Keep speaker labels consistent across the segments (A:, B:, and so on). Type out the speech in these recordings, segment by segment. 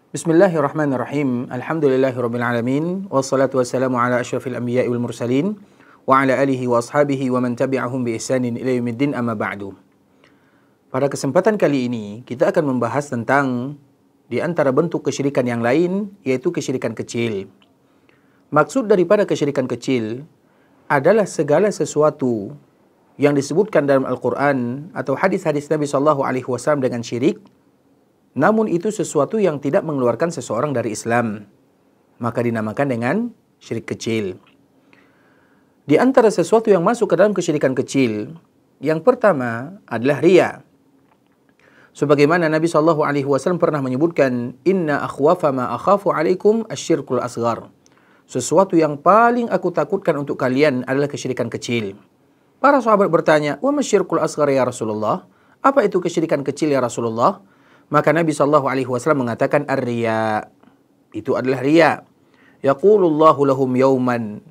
A: Bismillahirrahmanirrahim. Alhamdulillahirabbil alamin wassalatu wassalamu ala asyrafil anbiya'i wal mursalin wa ala alihi wa ashabihi wa man tabi'ahum bi ihsanin ila yaumiddin amma ba'du. Pada kesempatan kali ini kita akan membahas tentang di antara bentuk kesyirikan yang lain, yaitu kesyirikan kecil. Maksud daripada kesyirikan kecil adalah segala sesuatu yang disebutkan dalam Al-Quran atau hadis-hadis Nabi SAW dengan syirik, namun itu sesuatu yang tidak mengeluarkan seseorang dari Islam, maka dinamakan dengan syirik kecil. Di antara sesuatu yang masuk ke dalam kesyirikan kecil, yang pertama adalah riya. Sebagaimana Nabi SAW pernah menyebutkan, Inna akhwafa ma akhafu alaikum asyirkul asghar. Sesuatu yang paling aku takutkan untuk kalian adalah kesyirikan kecil. Para sahabat bertanya, wa masyirkul asghar ya Rasulullah? Apa itu kesyirikan kecil ya Rasulullah? Maka Nabi SAW mengatakan ar-riya. Itu adalah riya. Yaqulullahu lahum yawman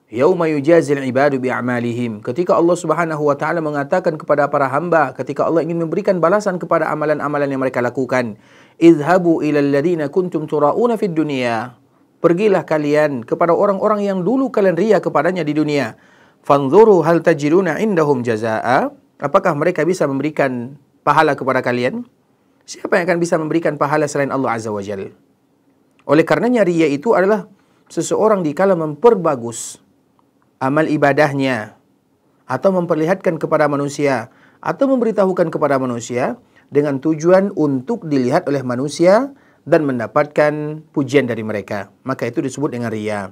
A: yawma yujazil ibadu bi'amalihim. Ketika Allah Subhanahu wa taala mengatakan kepada para hamba, ketika Allah ingin memberikan balasan kepada amalan-amalan yang mereka lakukan, idhabu ilal ladzina kuntum turauna fid dunya. Pergilah kalian kepada orang-orang yang dulu kalian riya kepadanya di dunia. Fanzuru hal tajiduna indahum jazaa. Apakah mereka bisa memberikan pahala kepada kalian? Siapa yang akan bisa memberikan pahala selain Allah Azza wa Jalla? Oleh karenanya riya itu adalah seseorang dikala memperbagus amal ibadahnya atau memperlihatkan kepada manusia atau memberitahukan kepada manusia dengan tujuan untuk dilihat oleh manusia dan mendapatkan pujian dari mereka. Maka itu disebut dengan riya.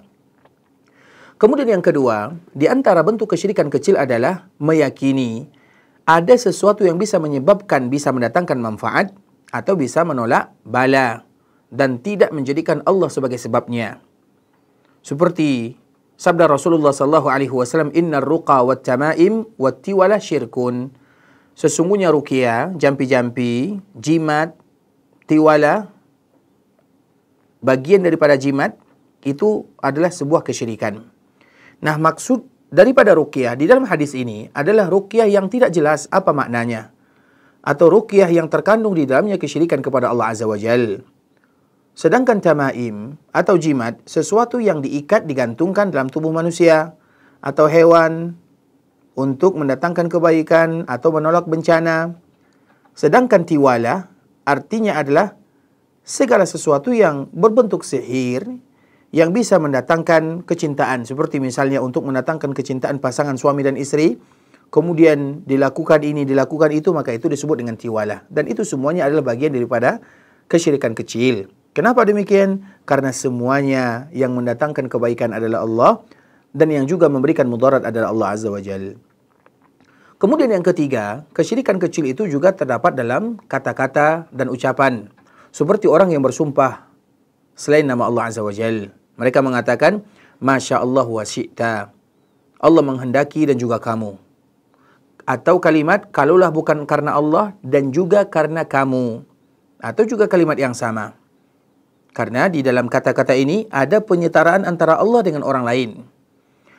A: Kemudian yang kedua, di antara bentuk kesyirikan kecil adalah meyakini ada sesuatu yang bisa menyebabkan, bisa mendatangkan manfaat atau bisa menolak bala dan tidak menjadikan Allah sebagai sebabnya. Seperti sabda Rasulullah SAW, Innar ruqa wat tamaim wat tiwala syirkun. Sesungguhnya ruqyah, jampi-jampi, jimat, tiwala, bagian daripada jimat, itu adalah sebuah kesyirikan. Nah, maksud daripada ruqyah di dalam hadis ini adalah ruqyah yang tidak jelas apa maknanya, atau ruqyah yang terkandung di dalamnya kesyirikan kepada Allah Azza wa Jal. Sedangkan tamaim atau jimat, sesuatu yang diikat, digantungkan dalam tubuh manusia atau hewan untuk mendatangkan kebaikan atau menolak bencana. Sedangkan tiwala artinya adalah segala sesuatu yang berbentuk sihir yang bisa mendatangkan kecintaan. Seperti misalnya untuk mendatangkan kecintaan pasangan suami dan istri, kemudian dilakukan ini, dilakukan itu, maka itu disebut dengan tiwala. Dan itu semuanya adalah bagian daripada kesyirikan kecil. Kenapa demikian? Karena semuanya yang mendatangkan kebaikan adalah Allah, dan yang juga memberikan mudarat adalah Allah Azza wa Jalla. Kemudian yang ketiga, kesyirikan kecil itu juga terdapat dalam kata-kata dan ucapan. Seperti orang yang bersumpah selain nama Allah Azza wa Jalla. Mereka mengatakan, Masya Allah wa syi'ta. Allah menghendaki dan juga kamu. Atau kalimat, kalaulah bukan karena Allah dan juga karena kamu. Atau juga kalimat yang sama. Karena di dalam kata-kata ini ada penyetaraan antara Allah dengan orang lain.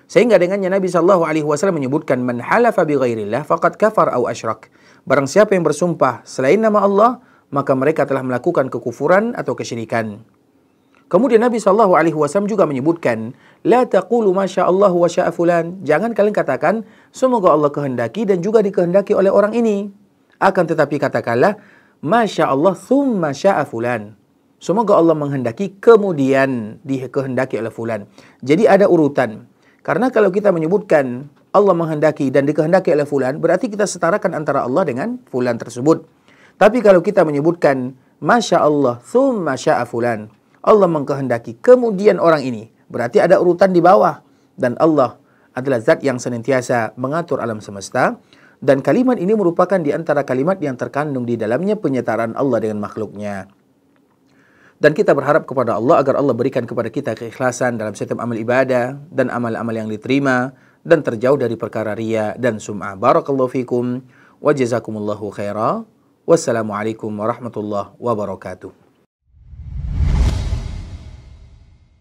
A: Sehingga dengannya Nabi SAW menyebutkan, Man halafa bi ghairillah faqad kafar au asyrak. Barang siapa yang bersumpah selain nama Allah, maka mereka telah melakukan kekufuran atau kesyirikan. Kemudian Nabi SAW juga menyebutkan, La taqulu masya Allah wa sya'a fulan. Jangan kalian katakan, semoga Allah kehendaki dan juga dikehendaki oleh orang ini. Akan tetapi katakanlah, Masya Allah thumma sya'a fulan. Semoga Allah menghendaki kemudian dikehendaki oleh fulan. Jadi ada urutan. Karena kalau kita menyebutkan Allah menghendaki dan dikehendaki oleh fulan, berarti kita setarakan antara Allah dengan fulan tersebut. Tapi kalau kita menyebutkan, Masya Allah thumma sya'a fulan, Allah mengkehendaki kemudian orang ini, berarti ada urutan di bawah. Dan Allah adalah zat yang senantiasa mengatur alam semesta. Dan kalimat ini merupakan di antara kalimat yang terkandung di dalamnya penyetaraan Allah dengan makhluknya. Dan kita berharap kepada Allah agar Allah berikan kepada kita keikhlasan dalam setiap amal ibadah dan amal-amal yang diterima, dan terjauh dari perkara riya dan sum'ah. Barakallahu fikum wa jazakumullahu khaira. Wassalamualaikum warahmatullahi wabarakatuh.